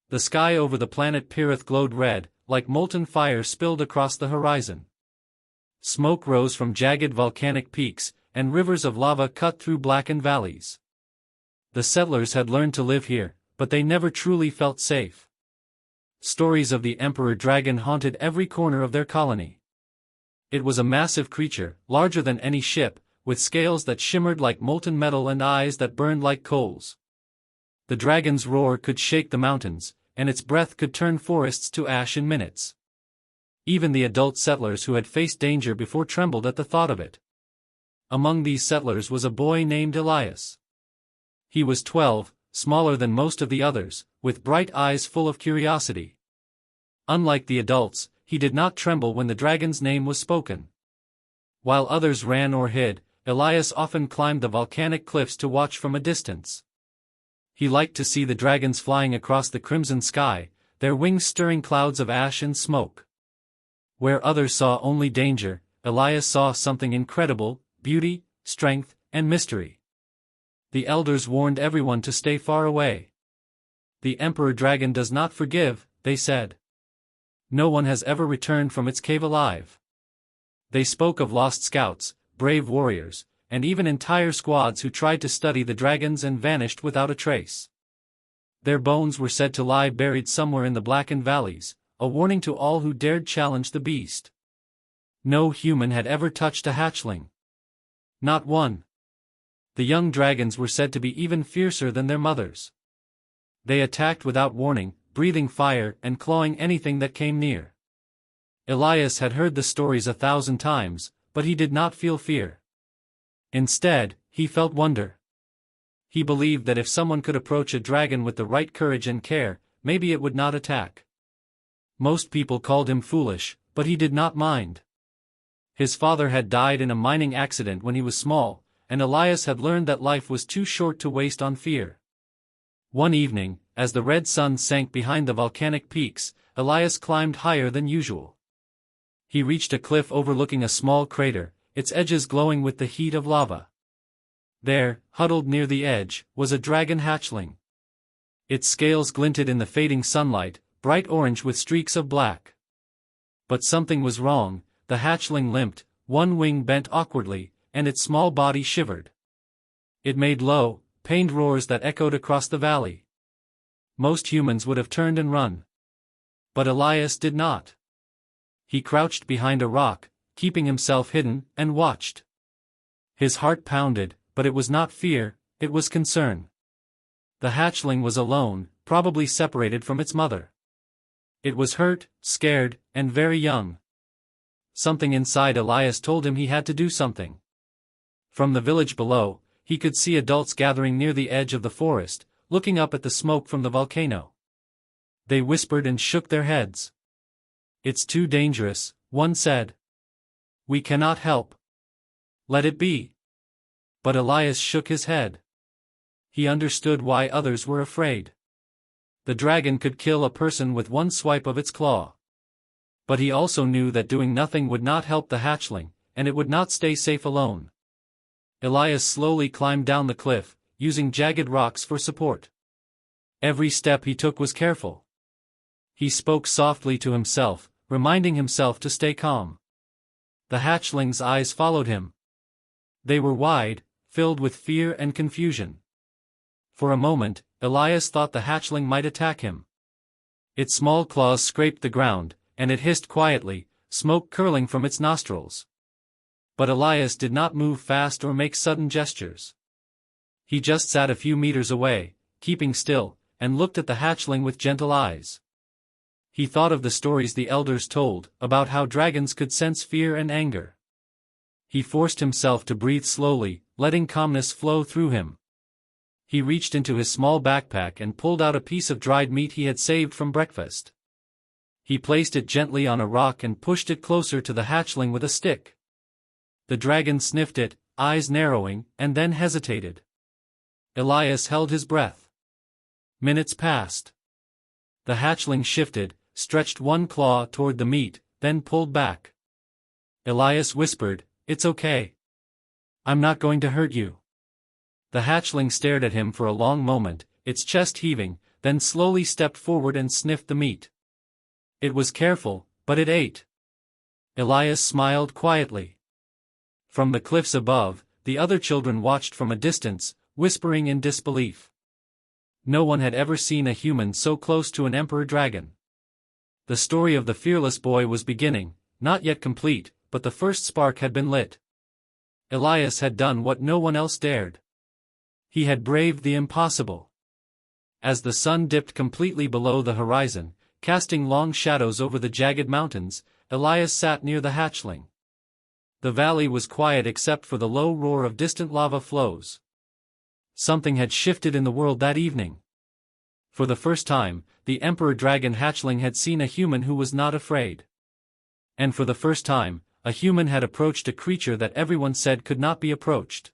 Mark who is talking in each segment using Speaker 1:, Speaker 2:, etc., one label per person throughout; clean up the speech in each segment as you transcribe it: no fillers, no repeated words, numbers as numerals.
Speaker 1: The sky over the planet Pirith glowed red, like molten fire spilled across the horizon. Smoke rose from jagged volcanic peaks, and rivers of lava cut through blackened valleys. The settlers had learned to live here, but they never truly felt safe. Stories of the Emperor Dragon haunted every corner of their colony. It was a massive creature, larger than any ship, with scales that shimmered like molten metal and eyes that burned like coals. The dragon's roar could shake the mountains, and its breath could turn forests to ash in minutes. Even the adult settlers who had faced danger before trembled at the thought of it. Among these settlers was a boy named Elias. He was 12, smaller than most of the others, with bright eyes full of curiosity. Unlike the adults, he did not tremble when the dragon's name was spoken. While others ran or hid, Elias often climbed the volcanic cliffs to watch from a distance. He liked to see the dragons flying across the crimson sky, their wings stirring clouds of ash and smoke. Where others saw only danger, Elias saw something incredible: beauty, strength, and mystery. The elders warned everyone to stay far away. The Emperor Dragon does not forgive, they said. No one has ever returned from its cave alive. They spoke of lost scouts, brave warriors, and even entire squads who tried to study the dragons and vanished without a trace. Their bones were said to lie buried somewhere in the blackened valleys, a warning to all who dared challenge the beast. No human had ever touched a hatchling. Not one. The young dragons were said to be even fiercer than their mothers. They attacked without warning, breathing fire and clawing anything that came near. Elias had heard the stories 1,000 times, but he did not feel fear. Instead, he felt wonder. He believed that if someone could approach a dragon with the right courage and care, maybe it would not attack. Most people called him foolish, but he did not mind. His father had died in a mining accident when he was small, and Elias had learned that life was too short to waste on fear. One evening, as the red sun sank behind the volcanic peaks, Elias climbed higher than usual. He reached a cliff overlooking a small crater, its edges glowing with the heat of lava. There, huddled near the edge, was a dragon hatchling. Its scales glinted in the fading sunlight, bright orange with streaks of black. But something was wrong. The hatchling limped, one wing bent awkwardly, and its small body shivered. It made low, pained roars that echoed across the valley. Most humans would have turned and run. But Elias did not. He crouched behind a rock, keeping himself hidden, and watched. His heart pounded, but it was not fear, it was concern. The hatchling was alone, probably separated from its mother. It was hurt, scared, and very young. Something inside Elias told him he had to do something. From the village below, he could see adults gathering near the edge of the forest, looking up at the smoke from the volcano. They whispered and shook their heads. "It's too dangerous," one said. "We cannot help. Let it be." But Elias shook his head. He understood why others were afraid. The dragon could kill a person with one swipe of its claw. But he also knew that doing nothing would not help the hatchling, and it would not stay safe alone. Elias slowly climbed down the cliff, using jagged rocks for support. Every step he took was careful. He spoke softly to himself, reminding himself to stay calm. The hatchling's eyes followed him. They were wide, filled with fear and confusion. For a moment, Elias thought the hatchling might attack him. Its small claws scraped the ground, and it hissed quietly, smoke curling from its nostrils. But Elias did not move fast or make sudden gestures. He just sat a few meters away, keeping still, and looked at the hatchling with gentle eyes. He thought of the stories the elders told, about how dragons could sense fear and anger. He forced himself to breathe slowly, letting calmness flow through him. He reached into his small backpack and pulled out a piece of dried meat he had saved from breakfast. He placed it gently on a rock and pushed it closer to the hatchling with a stick. The dragon sniffed it, eyes narrowing, and then hesitated. Elias held his breath. Minutes passed. The hatchling shifted, stretched one claw toward the meat, then pulled back. Elias whispered, "It's okay. I'm not going to hurt you." The hatchling stared at him for a long moment, its chest heaving, then slowly stepped forward and sniffed the meat. It was careful, but it ate. Elias smiled quietly. From the cliffs above, the other children watched from a distance, whispering in disbelief. No one had ever seen a human so close to an emperor dragon. The story of the fearless boy was beginning, not yet complete, but the first spark had been lit. Elias had done what no one else dared. He had braved the impossible. As the sun dipped completely below the horizon, casting long shadows over the jagged mountains, Elias sat near the hatchling. The valley was quiet except for the low roar of distant lava flows. Something had shifted in the world that evening. For the first time, the Emperor Dragon hatchling had seen a human who was not afraid. And for the first time, a human had approached a creature that everyone said could not be approached.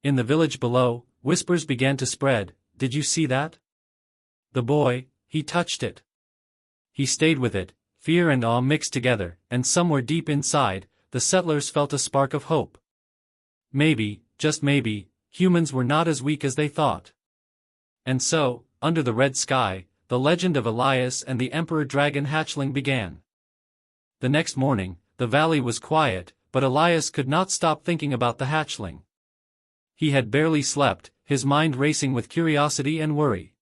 Speaker 1: In the village below, whispers began to spread. Did you see that? The boy, he touched it. He stayed with it, fear and awe mixed together, and somewhere deep inside, the settlers felt a spark of hope. Maybe, just maybe, humans were not as weak as they thought. And so, under the red sky, the legend of Elias and the Emperor Dragon hatchling began. The next morning, the valley was quiet, but Elias could not stop thinking about the hatchling. He had barely slept, his mind racing with curiosity and worry.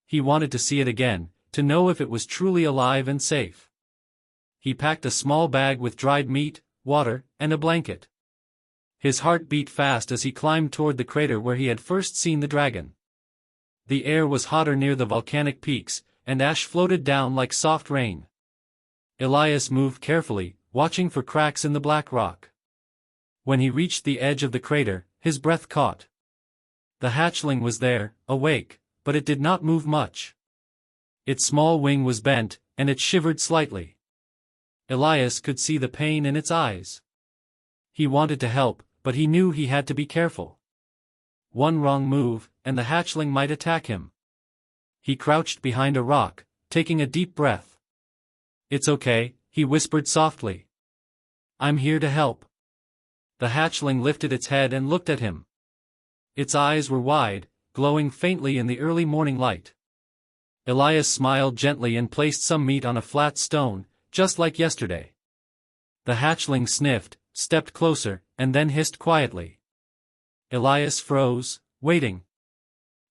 Speaker 1: He wanted to see it again, to know if it was truly alive and safe. He packed a small bag with dried meat, water, and a blanket. His heart beat fast as he climbed toward the crater where he had first seen the dragon. The air was hotter near the volcanic peaks, and ash floated down like soft rain. Elias moved carefully, watching for cracks in the black rock. When he reached the edge of the crater, his breath caught. The hatchling was there, awake, but it did not move much. Its small wing was bent, and it shivered slightly. Elias could see the pain in its eyes. He wanted to help, but he knew he had to be careful. One wrong move, and the hatchling might attack him. He crouched behind a rock, taking a deep breath. "It's okay," he whispered softly. "I'm here to help." The hatchling lifted its head and looked at him. Its eyes were wide, glowing faintly in the early morning light. Elias smiled gently and placed some meat on a flat stone, just like yesterday. The hatchling sniffed, stepped closer, and then hissed quietly. Elias froze, waiting.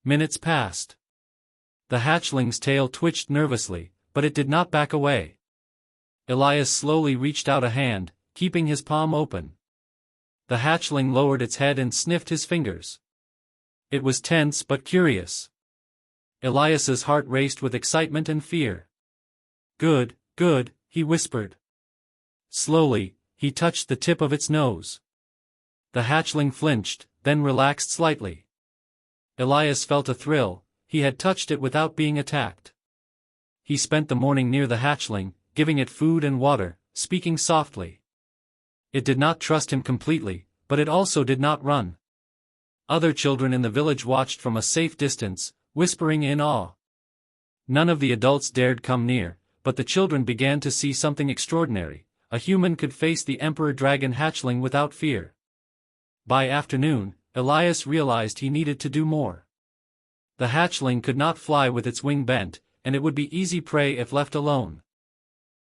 Speaker 1: Minutes passed. The hatchling's tail twitched nervously, but it did not back away. Elias slowly reached out a hand, keeping his palm open. The hatchling lowered its head and sniffed his fingers. It was tense but curious. Elias's heart raced with excitement and fear. "Good, good," he whispered. Slowly, he touched the tip of its nose. The hatchling flinched, then relaxed slightly. Elias felt a thrill. He had touched it without being attacked. He spent the morning near the hatchling, giving it food and water, speaking softly. It did not trust him completely, but it also did not run. Other children in the village watched from a safe distance, whispering in awe. None of the adults dared come near, but the children began to see something extraordinary. A human could face the Emperor Dragon hatchling without fear. By afternoon, Elias realized he needed to do more. The hatchling could not fly with its wing bent, and it would be easy prey if left alone.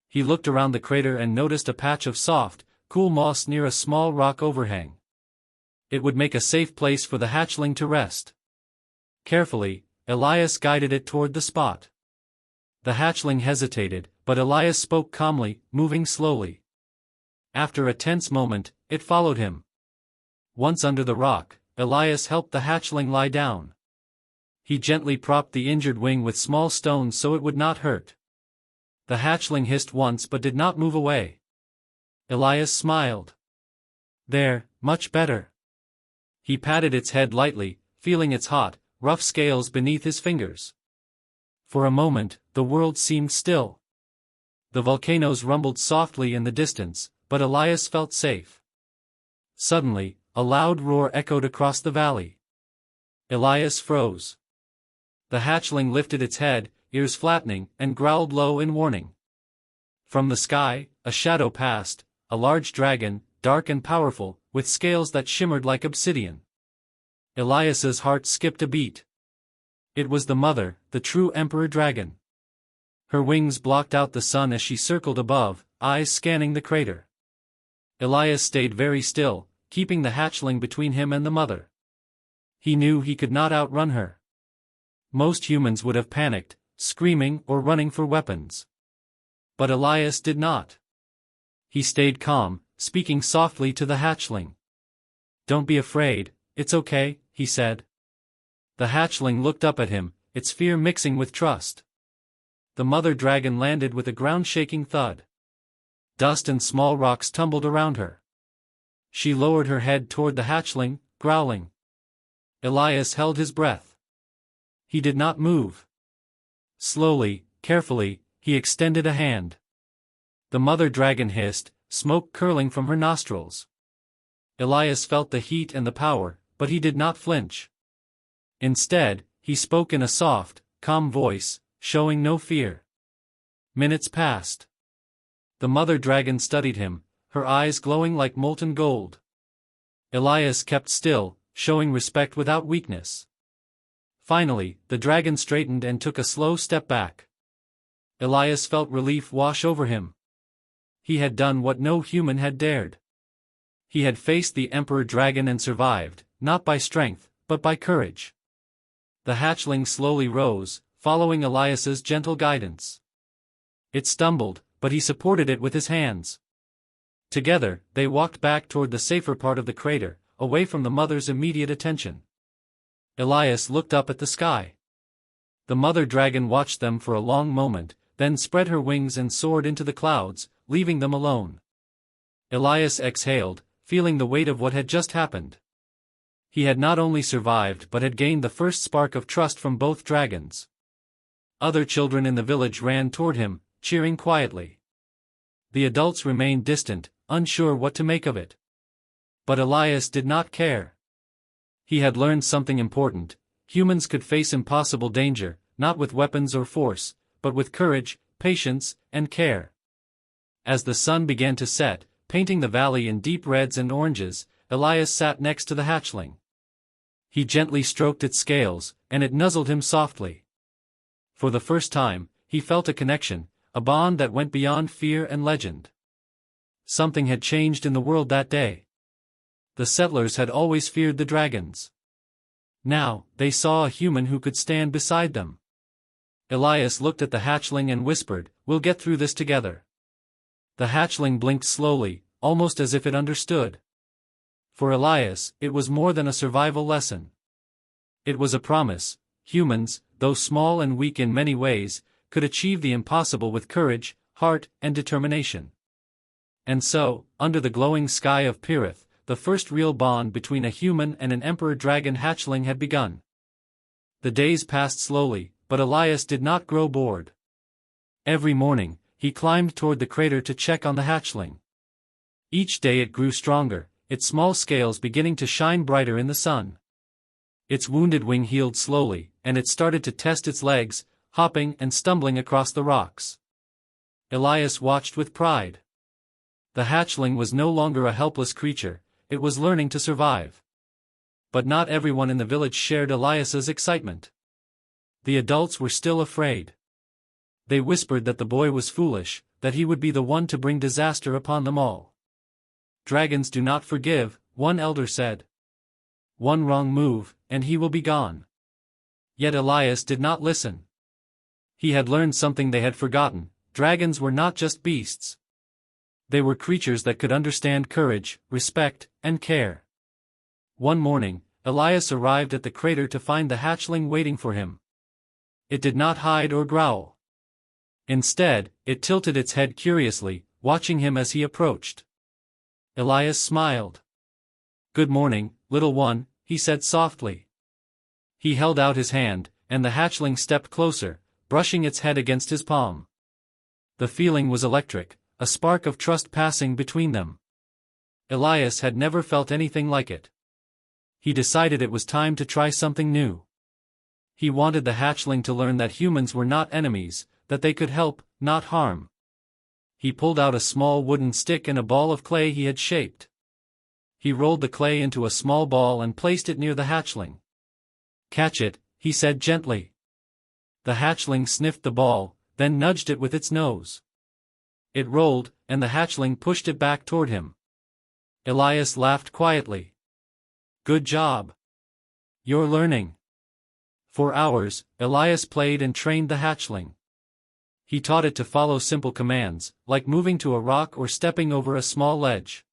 Speaker 1: He looked around the crater and noticed a patch of soft, cool moss near a small rock overhang. It would make a safe place for the hatchling to rest. Carefully, Elias guided it toward the spot. The hatchling hesitated, but Elias spoke calmly, moving slowly. After a tense moment, it followed him. Once under the rock, Elias helped the hatchling lie down. He gently propped the injured wing with small stones so it would not hurt. The hatchling hissed once but did not move away. Elias smiled. "There, much better." He patted its head lightly, feeling its hot, rough scales beneath his fingers. For a moment, the world seemed still. The volcanoes rumbled softly in the distance, but Elias felt safe. Suddenly, a loud roar echoed across the valley. Elias froze. The hatchling lifted its head, ears flattening, and growled low in warning. From the sky, a shadow passed, a large dragon, dark and powerful, with scales that shimmered like obsidian. Elias's heart skipped a beat. It was the mother, the true Emperor Dragon. Her wings blocked out the sun as she circled above, eyes scanning the crater. Elias stayed very still, keeping the hatchling between him and the mother. He knew he could not outrun her. Most humans would have panicked, screaming or running for weapons. But Elias did not. He stayed calm, speaking softly to the hatchling. "Don't be afraid, it's okay," he said. The hatchling looked up at him, its fear mixing with trust. The mother dragon landed with a ground-shaking thud. Dust and small rocks tumbled around her. She lowered her head toward the hatchling, growling. Elias held his breath. He did not move. Slowly, carefully, he extended a hand. The mother dragon hissed, smoke curling from her nostrils. Elias felt the heat and the power, but he did not flinch. Instead, he spoke in a soft, calm voice, showing no fear. Minutes passed. The mother dragon studied him, her eyes glowing like molten gold. Elias kept still, showing respect without weakness. Finally, the dragon straightened and took a slow step back. Elias felt relief wash over him. He had done what no human had dared. He had faced the Emperor Dragon and survived, not by strength, but by courage. The hatchling slowly rose, following Elias's gentle guidance. It stumbled, but he supported it with his hands. Together, they walked back toward the safer part of the crater, away from the mother's immediate attention. Elias looked up at the sky. The mother dragon watched them for a long moment, then spread her wings and soared into the clouds, leaving them alone. Elias exhaled, feeling the weight of what had just happened. He had not only survived but had gained the first spark of trust from both dragons. Other children in the village ran toward him, cheering quietly. The adults remained distant, unsure what to make of it. But Elias did not care. He had learned something important: humans could face impossible danger, not with weapons or force, but with courage, patience, and care. As the sun began to set, painting the valley in deep reds and oranges, Elias sat next to the hatchling. He gently stroked its scales, and it nuzzled him softly. For the first time, he felt a connection, a bond that went beyond fear and legend. Something had changed in the world that day. The settlers had always feared the dragons. Now, they saw a human who could stand beside them. Elias looked at the hatchling and whispered, "We'll get through this together." The hatchling blinked slowly, almost as if it understood. For Elias, it was more than a survival lesson. It was a promise: humans, though small and weak in many ways, could achieve the impossible with courage, heart, and determination. And so, under the glowing sky of Pirith, the first real bond between a human and an emperor dragon hatchling had begun. The days passed slowly, but Elias did not grow bored. Every morning, he climbed toward the crater to check on the hatchling. Each day it grew stronger, its small scales beginning to shine brighter in the sun. Its wounded wing healed slowly, and it started to test its legs, hopping and stumbling across the rocks. Elias watched with pride. The hatchling was no longer a helpless creature, it was learning to survive. But not everyone in the village shared Elias's excitement. The adults were still afraid. They whispered that the boy was foolish, that he would be the one to bring disaster upon them all. "Dragons do not forgive," one elder said. "One wrong move, and he will be gone." Yet Elias did not listen. He had learned something they had forgotten: dragons were not just beasts. They were creatures that could understand courage, respect, and care. One morning, Elias arrived at the crater to find the hatchling waiting for him. It did not hide or growl. Instead, it tilted its head curiously, watching him as he approached. Elias smiled. "Good morning, little one," he said softly. He held out his hand, and the hatchling stepped closer, brushing its head against his palm. The feeling was electric, a spark of trust passing between them. Elias had never felt anything like it. He decided it was time to try something new. He wanted the hatchling to learn that humans were not enemies, that they could help, not harm. He pulled out a small wooden stick and a ball of clay he had shaped. He rolled the clay into a small ball and placed it near the hatchling. "Catch it," he said gently. The hatchling sniffed the ball, then nudged it with its nose. It rolled, and the hatchling pushed it back toward him. Elias laughed quietly. Good job. You're learning. For hours, Elias played and trained the hatchling. He taught it to follow simple commands, like moving to a rock or stepping over a small ledge.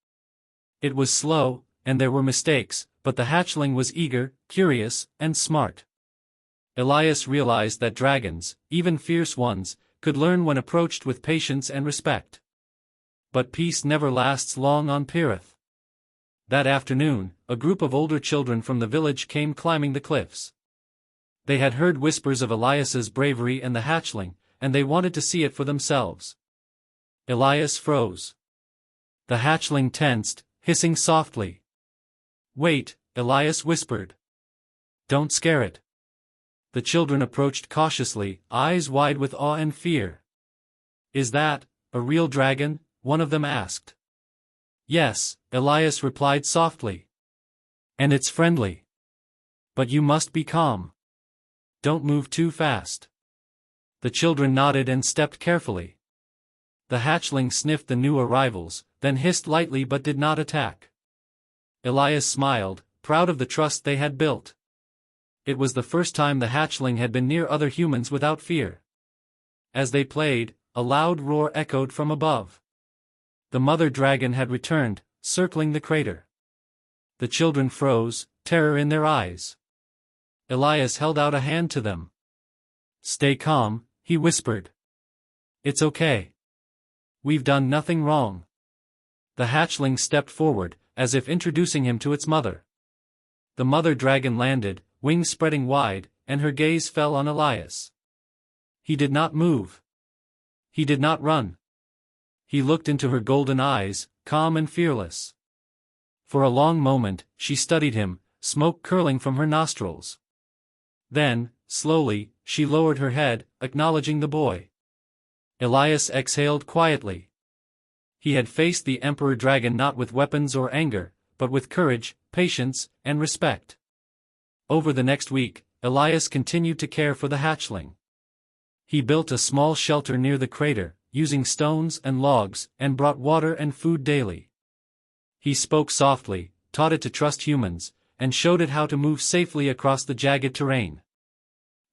Speaker 1: It was slow, and there were mistakes, but the hatchling was eager, curious, and smart. Elias realized that dragons, even fierce ones, could learn when approached with patience and respect. But peace never lasts long on Pirith. That afternoon, a group of older children from the village came climbing the cliffs. They had heard whispers of Elias's bravery and the hatchling, and they wanted to see it for themselves. Elias froze. The hatchling tensed, hissing softly. Wait, Elias whispered. Don't scare it. The children approached cautiously, eyes wide with awe and fear. Is that a real dragon? One of them asked. Yes, Elias replied softly. And it's friendly. But you must be calm. Don't move too fast. The children nodded and stepped carefully. The hatchling sniffed the new arrivals, then hissed lightly but did not attack. Elias smiled, proud of the trust they had built. It was the first time the hatchling had been near other humans without fear. As they played, a loud roar echoed from above. The mother dragon had returned, circling the crater. The children froze, terror in their eyes. Elias held out a hand to them. Stay calm, he whispered. It's okay. We've done nothing wrong. The hatchling stepped forward, as if introducing him to its mother. The mother dragon landed, wings spreading wide, and her gaze fell on Elias. He did not move. He did not run. He looked into her golden eyes, calm and fearless. For a long moment, she studied him, smoke curling from her nostrils. Then, slowly, she lowered her head, acknowledging the boy. Elias exhaled quietly. He had faced the Emperor Dragon not with weapons or anger, but with courage, patience, and respect. Over the next week, Elias continued to care for the hatchling. He built a small shelter near the crater, using stones and logs, and brought water and food daily. He spoke softly, taught it to trust humans, and showed it how to move safely across the jagged terrain.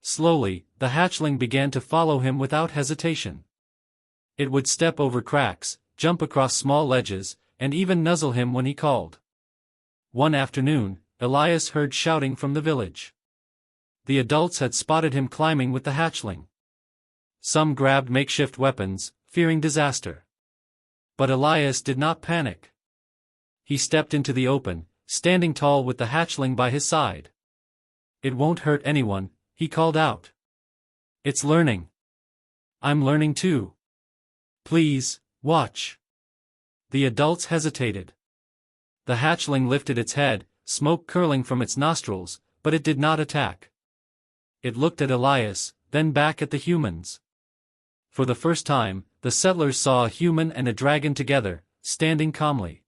Speaker 1: Slowly, the hatchling began to follow him without hesitation. It would step over cracks, jump across small ledges, and even nuzzle him when he called. One afternoon, Elias heard shouting from the village. The adults had spotted him climbing with the hatchling. Some grabbed makeshift weapons, fearing disaster. But Elias did not panic. He stepped into the open, standing tall with the hatchling by his side. It won't hurt anyone, he called out. It's learning. I'm learning too. Please, watch. The adults hesitated. The hatchling lifted its head, smoke curling from its nostrils, but it did not attack. It looked at Elias, then back at the humans. For the first time, the settlers saw a human and a dragon together, standing calmly.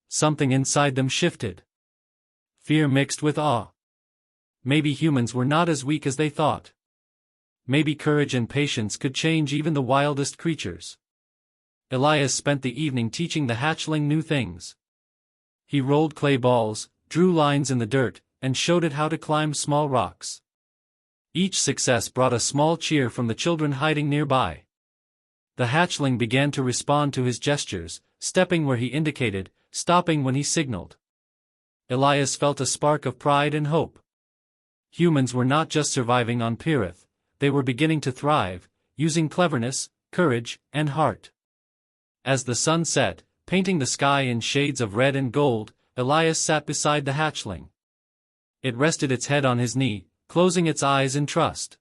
Speaker 1: Something inside them shifted. Fear mixed with awe. Maybe humans were not as weak as they thought. Maybe courage and patience could change even the wildest creatures. Elias spent the evening teaching the hatchling new things. He rolled clay balls, drew lines in the dirt, and showed it how to climb small rocks. Each success brought a small cheer from the children hiding nearby. The hatchling began to respond to his gestures, stepping where he indicated, stopping when he signaled. Elias felt a spark of pride and hope. Humans were not just surviving on Pirith, they were beginning to thrive, using cleverness, courage, and heart. As the sun set, painting the sky in shades of red and gold, Elias sat beside the hatchling. It rested its head on his knee, closing its eyes in trust.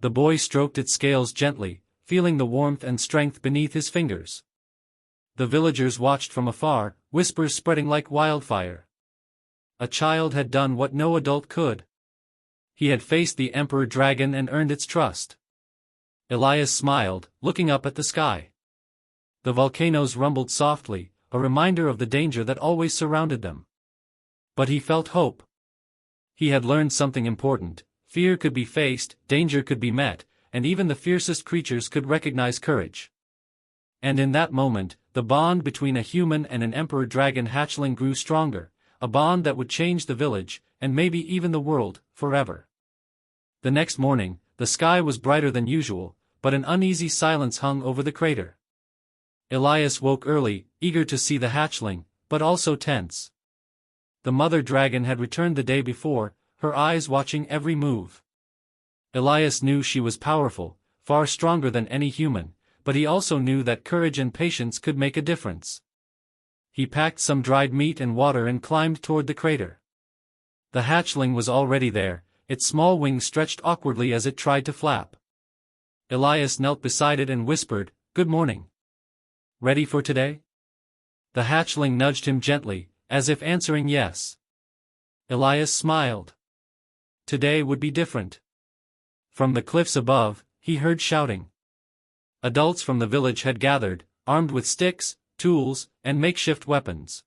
Speaker 1: The boy stroked its scales gently, feeling the warmth and strength beneath his fingers. The villagers watched from afar, whispers spreading like wildfire. A child had done what no adult could. He had faced the Emperor Dragon and earned its trust. Elias smiled, looking up at the sky. The volcanoes rumbled softly, a reminder of the danger that always surrounded them. But he felt hope. He had learned something important, Fear could be faced, danger could be met, and even the fiercest creatures could recognize courage. And in that moment, the bond between a human and an emperor dragon hatchling grew stronger, a bond that would change the village, and maybe even the world, forever. The next morning, the sky was brighter than usual, but an uneasy silence hung over the crater. Elias woke early, eager to see the hatchling, but also tense. The mother dragon had returned the day before, her eyes watching every move. Elias knew she was powerful, far stronger than any human, but he also knew that courage and patience could make a difference. He packed some dried meat and water and climbed toward the crater. The hatchling was already there, its small wings stretched awkwardly as it tried to flap. Elias knelt beside it and whispered, "Good morning. Ready for today?" The hatchling nudged him gently, as if answering yes. Elias smiled. Today would be different. From the cliffs above, he heard shouting. Adults from the village had gathered, armed with sticks, tools, and makeshift weapons.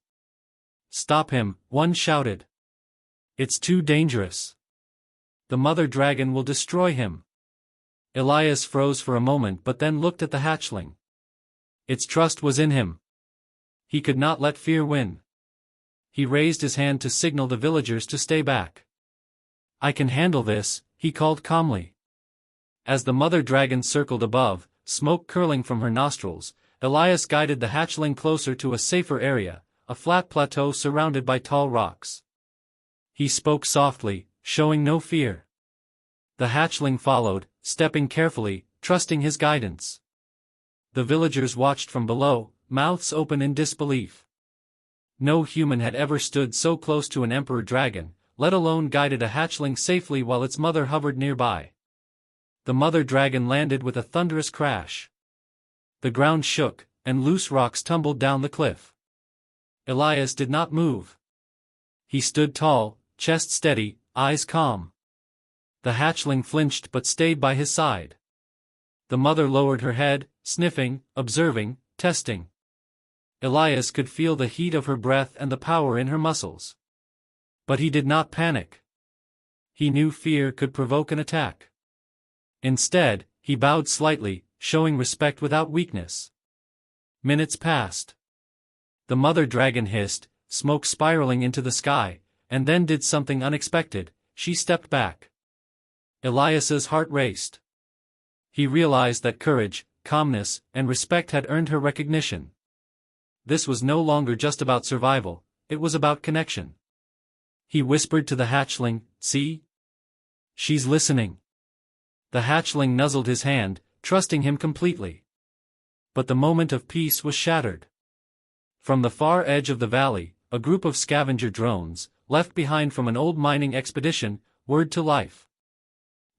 Speaker 1: "Stop him," one shouted. "It's too dangerous. The mother dragon will destroy him." Elias froze for a moment but then looked at the hatchling. Its trust was in him. He could not let fear win. He raised his hand to signal the villagers to stay back. "I can handle this," he called calmly. As the mother dragon circled above, smoke curling from her nostrils, Elias guided the hatchling closer to a safer area, a flat plateau surrounded by tall rocks. He spoke softly, showing no fear. The hatchling followed, stepping carefully, trusting his guidance. The villagers watched from below, mouths open in disbelief. No human had ever stood so close to an emperor dragon, let alone guided a hatchling safely while its mother hovered nearby. The mother dragon landed with a thunderous crash. The ground shook, and loose rocks tumbled down the cliff. Elias did not move. He stood tall, chest steady, eyes calm. The hatchling flinched but stayed by his side. The mother lowered her head, sniffing, observing, testing. Elias could feel the heat of her breath and the power in her muscles. But he did not panic. He knew fear could provoke an attack. Instead, he bowed slightly, showing respect without weakness. Minutes passed. The mother dragon hissed, smoke spiraling into the sky, and then did something unexpected. She stepped back. Elias's heart raced. He realized that courage, calmness, and respect had earned her recognition. This was no longer just about survival, it was about connection. He whispered to the hatchling, "See? She's listening." The hatchling nuzzled his hand, trusting him completely. But the moment of peace was shattered. From the far edge of the valley, a group of scavenger drones, left behind from an old mining expedition, whirred to life.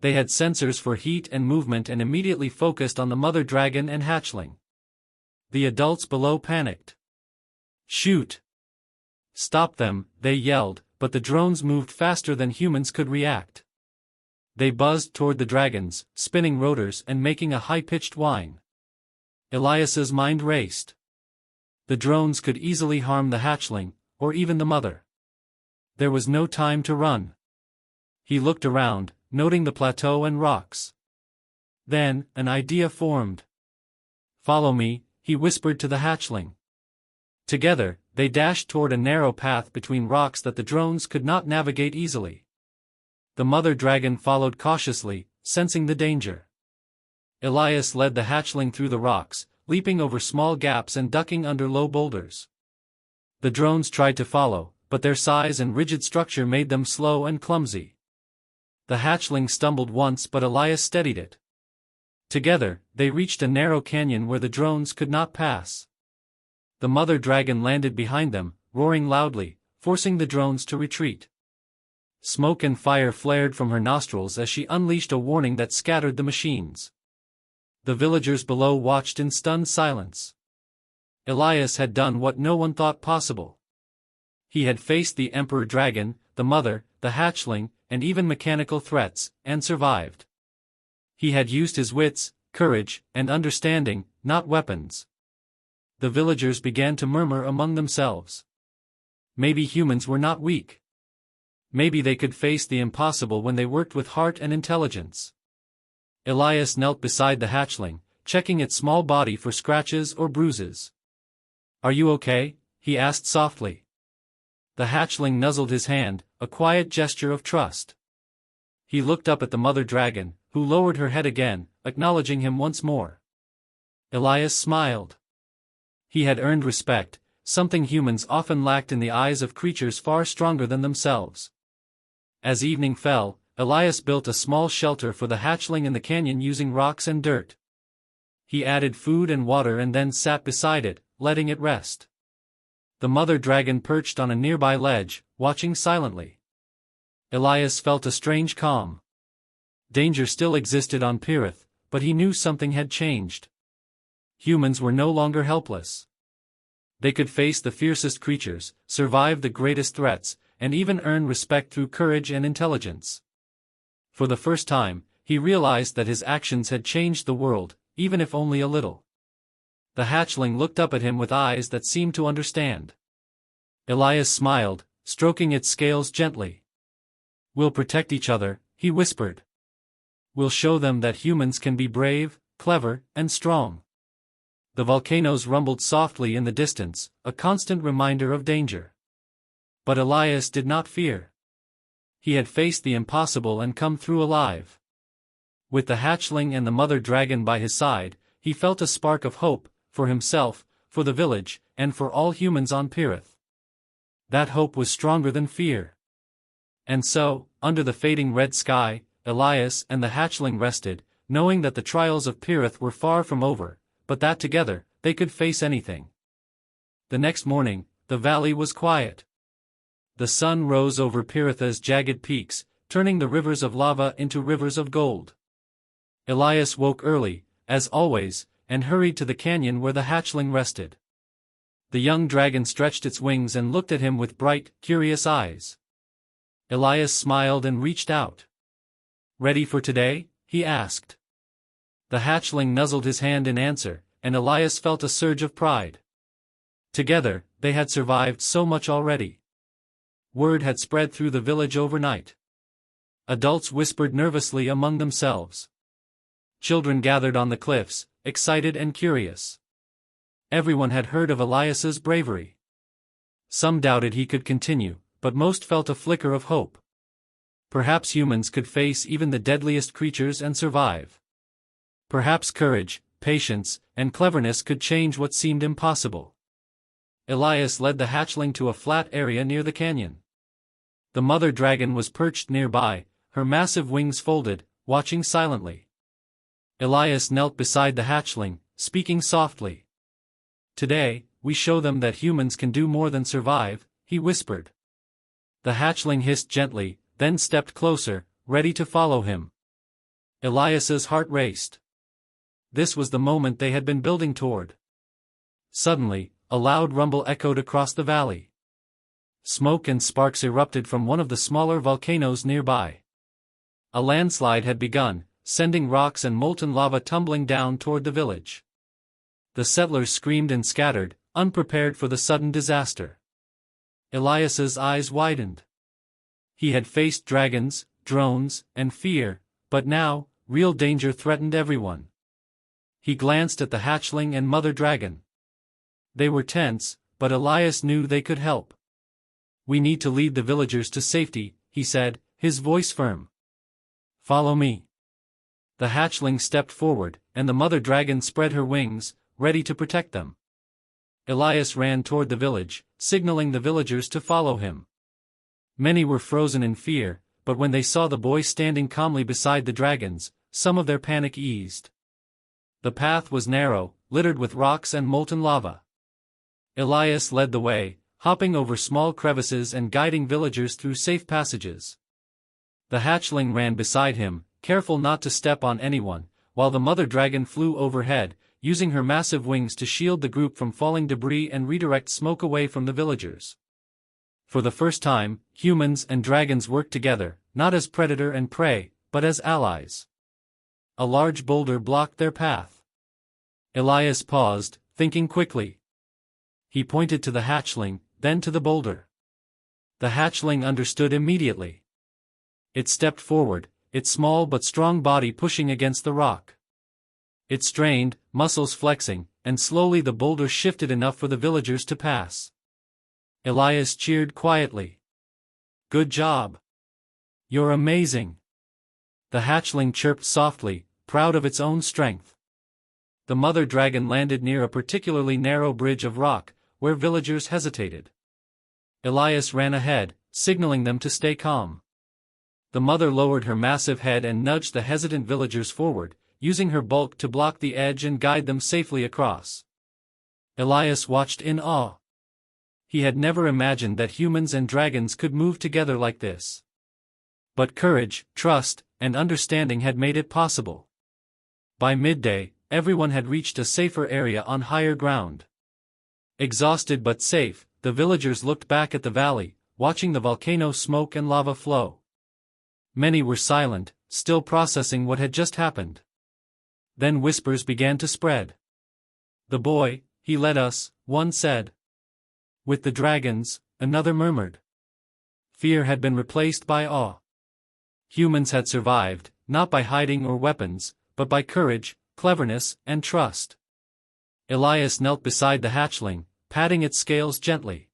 Speaker 1: They had sensors for heat and movement and immediately focused on the mother dragon and hatchling. The adults below panicked. "Shoot! Stop them," they yelled, but the drones moved faster than humans could react. They buzzed toward the dragons, spinning rotors and making a high-pitched whine. Elias's mind raced. The drones could easily harm the hatchling, or even the mother. There was no time to run. He looked around, noting the plateau and rocks. Then, an idea formed. "Follow me," he whispered to the hatchling. Together, they dashed toward a narrow path between rocks that the drones could not navigate easily. The mother dragon followed cautiously, sensing the danger. Elias led the hatchling through the rocks, leaping over small gaps and ducking under low boulders. The drones tried to follow, but their size and rigid structure made them slow and clumsy. The hatchling stumbled once but Elias steadied it. Together, they reached a narrow canyon where the drones could not pass. The mother dragon landed behind them, roaring loudly, forcing the drones to retreat. Smoke and fire flared from her nostrils as she unleashed a warning that scattered the machines. The villagers below watched in stunned silence. Elias had done what no one thought possible. He had faced the emperor dragon, the mother, the hatchling, and even mechanical threats, and survived. He had used his wits, courage, and understanding, not weapons. The villagers began to murmur among themselves. Maybe humans were not weak. Maybe they could face the impossible when they worked with heart and intelligence. Elias knelt beside the hatchling, checking its small body for scratches or bruises. "Are you okay?" he asked softly. The hatchling nuzzled his hand, a quiet gesture of trust. He looked up at the mother dragon, who lowered her head again, acknowledging him once more. Elias smiled. He had earned respect, something humans often lacked in the eyes of creatures far stronger than themselves. As evening fell, Elias built a small shelter for the hatchling in the canyon using rocks and dirt. He added food and water and then sat beside it, letting it rest. The mother dragon perched on a nearby ledge, watching silently. Elias felt a strange calm. Danger still existed on Pirith, but he knew something had changed. Humans were no longer helpless. They could face the fiercest creatures, survive the greatest threats, and even earn respect through courage and intelligence. For the first time, he realized that his actions had changed the world, even if only a little. The hatchling looked up at him with eyes that seemed to understand. Elias smiled, stroking its scales gently. "We'll protect each other," he whispered. "We'll show them that humans can be brave, clever, and strong." The volcanoes rumbled softly in the distance, a constant reminder of danger. But Elias did not fear. He had faced the impossible and come through alive. With the hatchling and the mother dragon by his side, he felt a spark of hope, for himself, for the village, and for all humans on Pirith. That hope was stronger than fear. And so, under the fading red sky, Elias and the hatchling rested, knowing that the trials of Pirith were far from over, but that together, they could face anything. The next morning, the valley was quiet. The sun rose over Pirith's jagged peaks, turning the rivers of lava into rivers of gold. Elias woke early, as always, and hurried to the canyon where the hatchling rested. The young dragon stretched its wings and looked at him with bright, curious eyes. Elias smiled and reached out. "Ready for today?" he asked. The hatchling nuzzled his hand in answer, and Elias felt a surge of pride. Together, they had survived so much already. Word had spread through the village overnight. Adults whispered nervously among themselves. Children gathered on the cliffs, excited and curious. Everyone had heard of Elias's bravery. Some doubted he could continue, but most felt a flicker of hope. Perhaps humans could face even the deadliest creatures and survive. Perhaps courage, patience, and cleverness could change what seemed impossible. Elias led the hatchling to a flat area near the canyon. The mother dragon was perched nearby, her massive wings folded, watching silently. Elias knelt beside the hatchling, speaking softly. "Today, we show them that humans can do more than survive," he whispered. The hatchling hissed gently, then stepped closer, ready to follow him. Elias's heart raced. This was the moment they had been building toward. Suddenly, a loud rumble echoed across the valley. Smoke and sparks erupted from one of the smaller volcanoes nearby. A landslide had begun, sending rocks and molten lava tumbling down toward the village. The settlers screamed and scattered, unprepared for the sudden disaster. Elias's eyes widened. He had faced dragons, drones, and fear, but now, real danger threatened everyone. He glanced at the hatchling and mother dragon. They were tense, but Elias knew they could help. "We need to lead the villagers to safety," he said, his voice firm. "Follow me." The hatchling stepped forward, and the mother dragon spread her wings, ready to protect them. Elias ran toward the village, signaling the villagers to follow him. Many were frozen in fear, but when they saw the boy standing calmly beside the dragons, some of their panic eased. The path was narrow, littered with rocks and molten lava. Elias led the way, hopping over small crevices and guiding villagers through safe passages. The hatchling ran beside him, careful not to step on anyone, while the mother dragon flew overhead, using her massive wings to shield the group from falling debris and redirect smoke away from the villagers. For the first time, humans and dragons worked together, not as predator and prey, but as allies. A large boulder blocked their path. Elias paused, thinking quickly. He pointed to the hatchling, then to the boulder. The hatchling understood immediately. It stepped forward, its small but strong body pushing against the rock. It strained, muscles flexing, and slowly the boulder shifted enough for the villagers to pass. Elias cheered quietly. "Good job. You're amazing." The hatchling chirped softly, proud of its own strength. The mother dragon landed near a particularly narrow bridge of rock, where villagers hesitated. Elias ran ahead, signaling them to stay calm. The mother lowered her massive head and nudged the hesitant villagers forward, using her bulk to block the edge and guide them safely across. Elias watched in awe. He had never imagined that humans and dragons could move together like this. But courage, trust, and understanding had made it possible. By midday, everyone had reached a safer area on higher ground. Exhausted but safe, the villagers looked back at the valley, watching the volcano smoke and lava flow. Many were silent, still processing what had just happened. Then whispers began to spread. "The boy, he led us," one said. "With the dragons," another murmured. Fear had been replaced by awe. Humans had survived, not by hiding or weapons, but by courage, cleverness, and trust. Elias knelt beside the hatchling, patting its scales gently.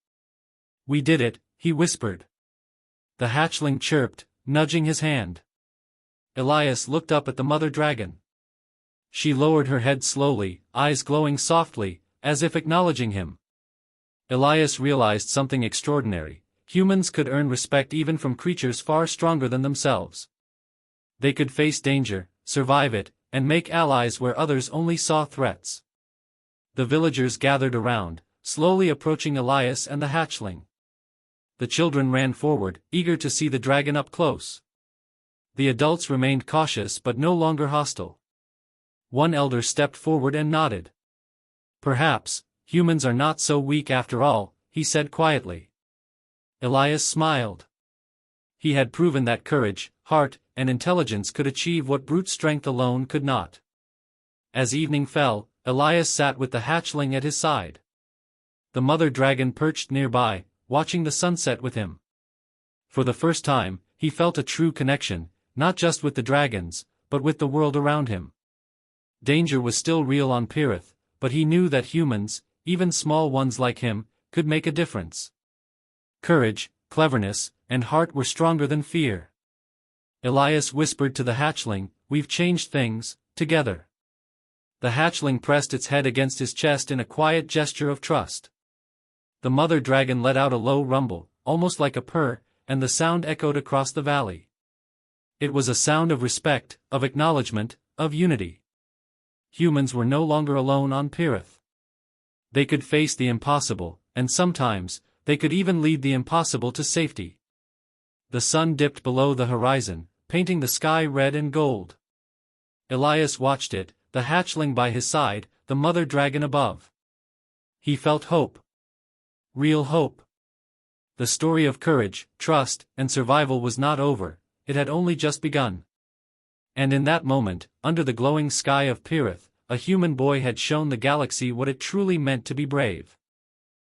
Speaker 1: "We did it," he whispered. The hatchling chirped, nudging his hand. Elias looked up at the mother dragon. She lowered her head slowly, eyes glowing softly, as if acknowledging him. Elias realized something extraordinary. Humans could earn respect even from creatures far stronger than themselves. They could face danger, survive it, and make allies where others only saw threats. The villagers gathered around, slowly approaching Elias and the hatchling. The children ran forward, eager to see the dragon up close. The adults remained cautious but no longer hostile. One elder stepped forward and nodded. "Perhaps, humans are not so weak after all," he said quietly. Elias smiled. He had proven that courage, heart, and intelligence could achieve what brute strength alone could not. As evening fell, Elias sat with the hatchling at his side. The mother dragon perched nearby, watching the sunset with him. For the first time, he felt a true connection, not just with the dragons, but with the world around him. Danger was still real on Pirith, but he knew that humans, even small ones like him, could make a difference. Courage, cleverness, and heart were stronger than fear. Elias whispered to the hatchling, "We've changed things, together." The hatchling pressed its head against his chest in a quiet gesture of trust. The mother dragon let out a low rumble, almost like a purr, and the sound echoed across the valley. It was a sound of respect, of acknowledgement, of unity. Humans were no longer alone on Pirith. They could face the impossible, and sometimes, they could even lead the impossible to safety. The sun dipped below the horizon, painting the sky red and gold. Elias watched it, the hatchling by his side, the mother dragon above. He felt hope. Real hope. The story of courage, trust, and survival was not over, it had only just begun. And in that moment, under the glowing sky of Pirith, a human boy had shown the galaxy what it truly meant to be brave.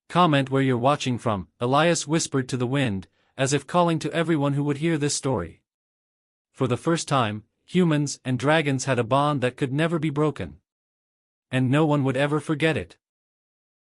Speaker 1: "Comment where you're watching from," Elias whispered to the wind, as if calling to everyone who would hear this story. For the first time, humans and dragons had a bond that could never be broken. And no one would ever forget it.